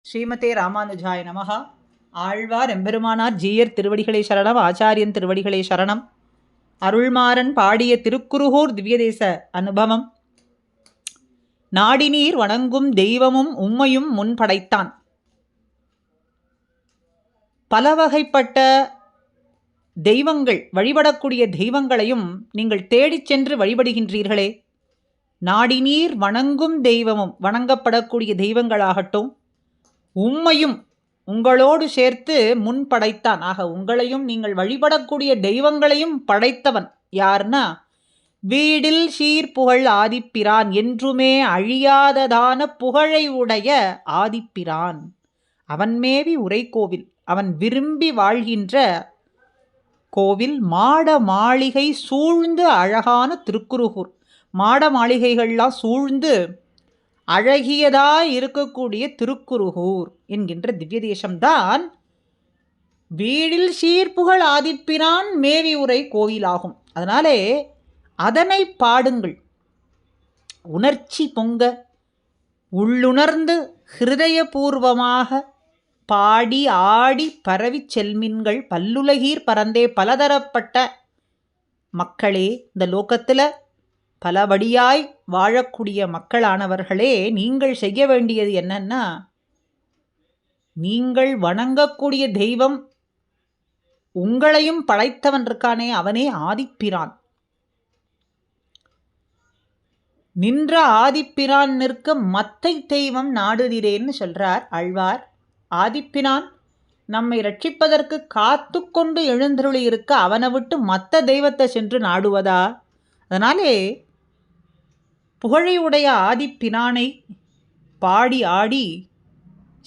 ஸ்ரீமதே ராமானுஜாய நமஹ. ஆழ்வார் எம்பெருமானார் ஜீயர் திருவடிகளே சரணம். ஆச்சாரியன் திருவடிகளே சரணம். அருள்மாறன் பாடிய திருக்குருகூர் திவ்யதேச அனுபவம். நாடினீர் வணங்கும் தெய்வமும் உம்மையும் முன்படைத்தான். பல வகைப்பட்ட தெய்வங்கள், வழிபடக்கூடிய தெய்வங்களையும் நீங்கள் தேடிச் சென்று வழிபடுகின்றீர்களே. நாடினீர் வணங்கும் தெய்வமும், வணங்கப்படக்கூடிய தெய்வங்களாகட்டும், உம்மையும் உங்களோடு சேர்த்து முன் படைத்தான். ஆக உங்களையும் நீங்கள் வழிபடக்கூடிய தெய்வங்களையும் படைத்தவன் யார்னா, வீடில் சீர்புகழ் ஆதிப்பிரான், என்றுமே அழியாததான புகழை உடைய ஆதிப்பிரான். அவன் மேவி உரை கோவில், அவன் விரும்பி வாழ்கின்ற கோவில். மாட மாளிகை சூழ்ந்து அழகான திருக்குருகூர். மாட மாளிகைகள்லாம் சூழ்ந்து அழகியதாய் இருக்கக்கூடிய திருக்குருகூர் என்கின்ற திவ்ய தேசம்தான் வீடில் சீர்புகழ் ஆதிப்பிரான் மேவி உரை கோயிலாகும். அதனாலே அதனை பாடுங்கள். உணர்ச்சி பொங்க உள்ளுணர்ந்து ஹிருதயபூர்வமாக பாடி ஆடி பரவி செல்மின்கள். பல்லுலகீர் பரந்தே, பலதரப்பட்ட மக்களே, இந்த லோகத்தில் பலபடியாய் வாழக்கூடிய மக்களானவர்களே, நீங்கள் செய்ய வேண்டியது என்னன்னா, நீங்கள் வணங்கக்கூடிய தெய்வம், உங்களையும் படைத்தவன் இருக்கானே, அவனே ஆதிப்பிரான். நின்ற ஆதிப்பிரான் நிற்க மத்தை தெய்வம் நாடுதிரேன்னு சொல்றார் ஆழ்வார். ஆதிப்பிரான் நம்மை ரட்சிப்பதற்கு காத்து கொண்டு எழுந்தருளி இருக்க அவனை விட்டு மற்ற தெய்வத்தை சென்று நாடுவதா? அதனாலே புகழையுடைய ஆதிப்பிரானை பாடி ஆடி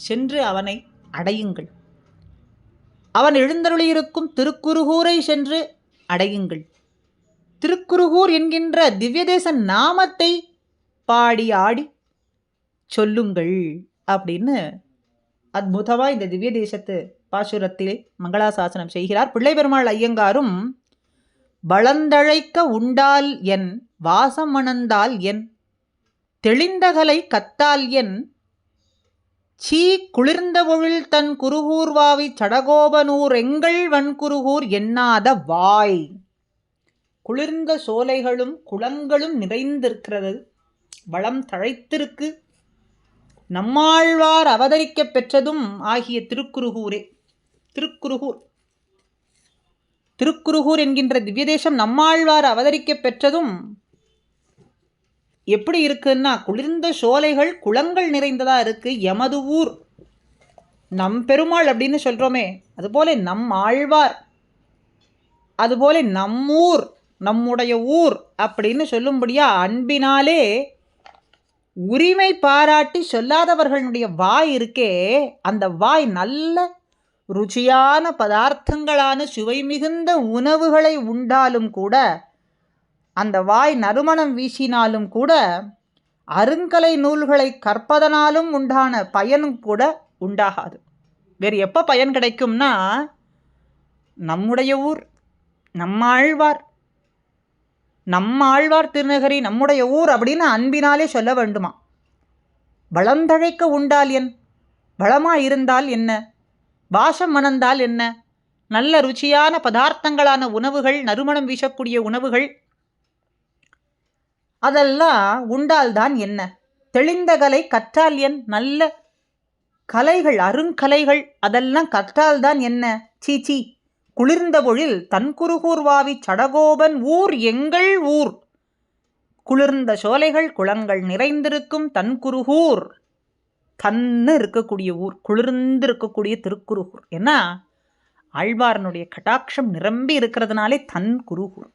சென்று அவனை அடையுங்கள். அவன் எழுந்தருளியிருக்கும் திருக்குருகூரை சென்று அடையுங்கள். திருக்குருகூர் என்கின்ற திவ்யதேச நாமத்தை பாடி ஆடி சொல்லுங்கள் அப்படின்னு அற்புதமாக இந்த திவ்ய தேசத்து பாசுரத்திலே மங்களாசாசனம் செய்கிறார் பிள்ளை பெருமாள் ஐயங்காரும். வளந்தழைக்க உண்டால் என், வாசம் மணந்தால் என், தெளிந்தகலை கத்தால் என், சீ குளிர்ந்த பொழில் தன் குருகூர்வாவி சடகோபனூர் எங்கள் வன்குருகூர் எண்ணாத வாய். குளிர்ந்த சோலைகளும் குளங்களும் நிறைந்திருக்கிறது, வளம் தழைத்திருக்கு. நம்மாழ்வார் அவதரிக்க பெற்றதும் ஆகிய திருக்குருகூரே. திருக்குருகூர், திருக்குருகூர் என்கின்ற திவ்யதேசம் நம்மாழ்வார் அவதரிக்க பெற்றதும் எப்படி இருக்குன்னா, குளிர்ந்த சோலைகள் குளங்கள் நிறைந்ததா இருக்கு. எமது ஊர், நம் பெருமாள் அப்படின்னு சொல்றோமே, அதுபோல நம் ஆழ்வார், அதுபோல நம்மூர், நம்முடைய ஊர் அப்படின்னு சொல்லும்படியா அன்பினாலே உரிமை பாராட்டி சொல்லாதவர்களுடைய வாய் இருக்கே, அந்த வாய் நல்ல ருச்சியான பதார்த்தங்களான சுவை மிகுந்த உணவுகளை உண்டாலும் கூட, அந்த வாய் நறுமணம் வீசினாலும் கூட, அருங்கலை நூல்களை கற்பதனாலும் உண்டான பயனும் கூட உண்டாகாது. வேறு எப்போ பயன் கிடைக்கும்னா, நம்முடைய ஊர், நம்மாழ்வார், நம்மாழ்வார் திருநகரி நம்முடைய ஊர் அப்படின்னு அன்பினாலே சொல்ல வேண்டுமா. வளந்தழைக்க உண்டால் என், வளமாக இருந்தால் என்ன, வாசம் மணந்தால் என்ன, நல்ல ருச்சியான பதார்த்தங்களான உணவுகள், நறுமணம் வீசக்கூடிய உணவுகள் அதெல்லாம் உண்டால்தான் என்ன, தெளிந்த கலை கற்றால் என், நல்ல கலைகள், அருங்கலைகள் அதெல்லாம் கற்றால்தான் என்ன, சீச்சி குளிர்ந்த பொழில் தன் குருகூர்வாவி சடகோபன் ஊர் எங்கள் ஊர். குளிர்ந்த சோலைகள் குளங்கள் நிறைந்திருக்கும் தன் குருகூர், தன்னு இருக்கக்கூடிய ஊர், குளிர்ந்து இருக்கக்கூடிய திருக்குருகூர். ஏன்னா ஆழ்வாரனுடைய கடாட்சம் நிரம்பி இருக்கிறதுனாலே தன் குருகூர்.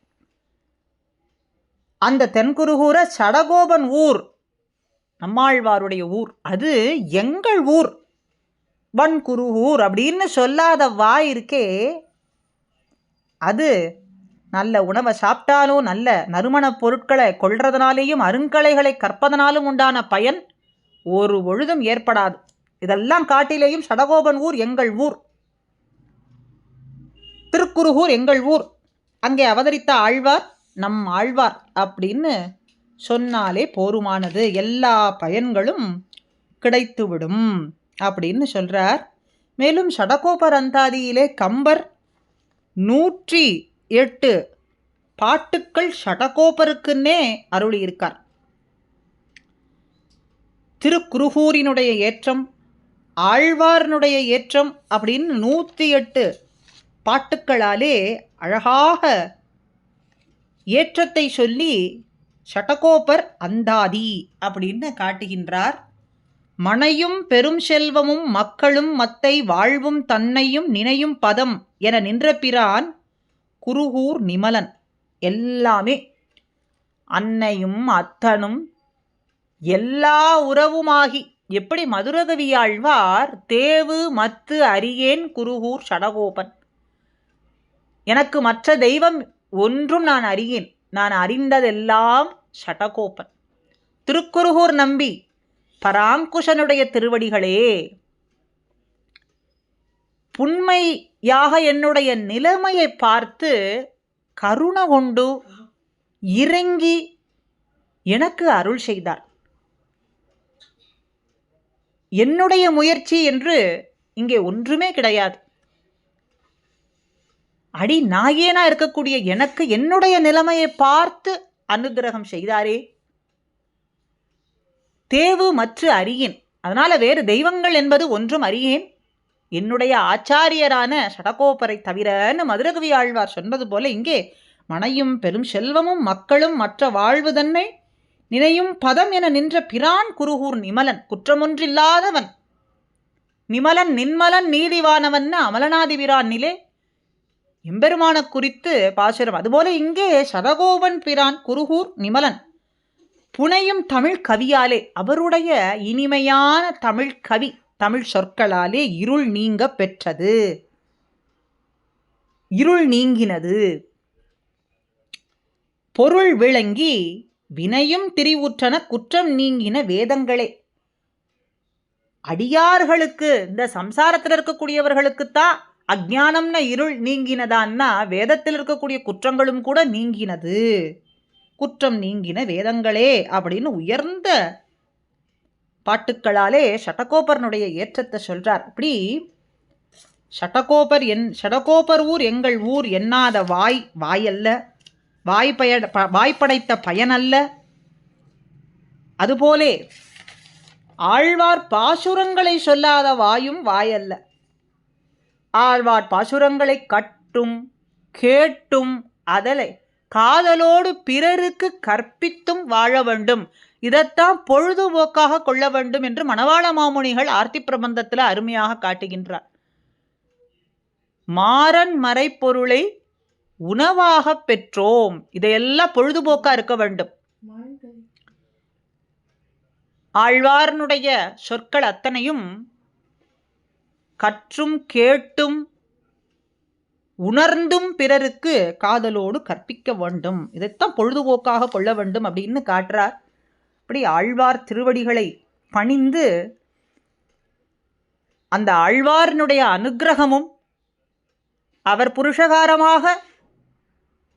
அந்த தென்குருகூரை சடகோபன் ஊர், நம்மாழ்வாருடைய ஊர், அது எங்கள் ஊர் வன்குருகூர் அப்படின்னு சொல்லாத வாய் இருக்கே, அது நல்ல உணவை சாப்பிட்டாலும், நல்ல நறுமணப் பொருட்களை கொள்றதுனாலேயும், அருங்கலைகளை கற்பதனாலும் உண்டான பயன் ஒரு பொழுதும் ஏற்படாது. இதெல்லாம் காட்டிலேயும் சடகோபன் ஊர் எங்கள் ஊர், திருக்குருகூர் எங்கள் ஊர், அங்கே அவதரித்த ஆழ்வார் நம் ஆழ்வார் அப்படின்னு சொன்னாலே போருமானது, எல்லா பயன்களும் கிடைத்துவிடும் அப்படின்னு சொல்றார். மேலும் ஷடகோபர் அந்தாதியிலே கம்பர் 108 பாட்டுக்கள் ஷடகோபருக்குன்னே அருளியிருக்கார். திருக்குருகூரினுடைய ஏற்றம், ஆழ்வார்னுடைய ஏற்றம் அப்படின்னு 108 பாட்டுக்களாலே அழகாக ஏற்றத்தை சொல்லி ஷடகோபர் அந்தாதி அப்படின்னு காட்டுகின்றார். மனையும் பெரும் செல்வமும் மக்களும் மத்தை வாழ்வும் தன்னையும் நினையும் பதம் என நின்ற பிரான் குருகூர் நிமலன். எல்லாமே அன்னையும் அத்தனும் எல்லா உறவுமாகி, எப்படி மதுரகவியாழ்வார் தேவு மத்து அறியேன் குருகூர் ஷடகோபன், எனக்கு மற்ற தெய்வம் ஒன்றும் நான் அறியேன், நான் அறிந்ததெல்லாம் ஷடகோபன். திருக்குருகூர் நம்பி பராங்குஷனுடைய திருவடிகளே, புண்மையாக என்னுடைய நிலைமையை பார்த்து கருணை கொண்டு இறங்கி எனக்கு அருள் செய்தார். என்னுடைய முயற்சி என்று இங்கே ஒன்றுமே கிடையாது. அடி நாயேனா இருக்கக்கூடிய எனக்கு என்னுடைய நிலைமையை பார்த்து அனுகிரகம் செய்தாரே. தேவு மற்ற அறியேன், அதனால வேறு தெய்வங்கள் என்பது ஒன்றும் அறியேன், என்னுடைய ஆச்சாரியரான ஷடகோபரை தவிரன்னு மதுரகவி ஆழ்வார் சொன்னது போல இங்கே மனையும் பெரும் செல்வமும் மக்களும் மற்ற வாழ்வு தன்னை நினையும் பதம் என நின்ற பிரான் குருகூர் நிமலன், குற்றமொன்றில்லாதவன், நிமலன் நின்மலன் நீதிவானவன் அமலநாதிபிரான் நிலே எம்பெருமான குறித்து பாசுரம். அதுபோல இங்கே ஷடகோபன் பிரான் குருகூர் நிமலன் புனையும் தமிழ் கவியாலே, அவருடைய இனிமையான தமிழ் கவி, தமிழ் சொற்களாலே இருள் நீங்க பெற்றது, இருள் நீங்கினது, பொருள் விளங்கி வினையும் திரிவுற்றன குற்றம் நீங்கின வேதங்களே. அடியார்களுக்கு, இந்த சம்சாரத்தில் இருக்கக்கூடியவர்களுக்குத்தான் அஜ்ஞானம்னா இருள் நீங்கினதான்னா வேதத்தில் இருக்கக்கூடிய குற்றங்களும் கூட நீங்கினது, குற்றம் நீங்கின வேதங்களே அப்படின்னு உயர்ந்த பாட்டுக்களாலே ஷடகோபர்னுடைய ஏற்றத்தை சொல்றார். அப்படி ஷடகோபர் ஊர் எங்கள் ஊர் எண்ணாத வாயல்ல, வாய்ப்படைத்த பயனல்ல. அதுபோலே ஆழ்வார் பாசுரங்களை சொல்லாத வாயும் வாயல்ல. ஆழ்வார் பாசுரங்களை கட்டும் கேட்டும் அதலை காதலோடு பிறருக்கு கற்பித்தும் வாழ வேண்டும், இதைத்தான் பொழுதுபோக்காக கொள்ள வேண்டும் என்று மணவாள மாமுனிகள் ஆர்த்தி பிரபந்தத்தில் அருமையாக காட்டுகின்றார். மாறன் மறைப்பொருளை உணவாக பெற்றோம், இதையெல்லாம் பொழுதுபோக்கா இருக்க வேண்டும். ஆழ்வார்னுடைய சொற்கள் அத்தனையும் கற்றும் கேட்டும் உணர்ந்தும் பிறருக்கு காதலோடு கற்பிக்க வேண்டும், இதைத்தான் பொழுதுபோக்காக கொள்ள வேண்டும் அப்படின்னு காட்டுறார். அப்படி ஆழ்வார் திருவடிகளை பணிந்து அந்த ஆழ்வார்னுடைய அனுக்கிரகமும் அவர் புருஷகாரமாக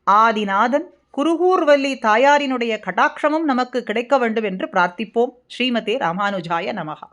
ஆதிநாதன் குருகூர்வல்லி தாயாரினுடைய கடாட்சமும் நமக்கு கிடைக்க வேண்டும் என்று பிரார்த்திப்போம். ஸ்ரீமதே ராமானுஜாய நமஹா.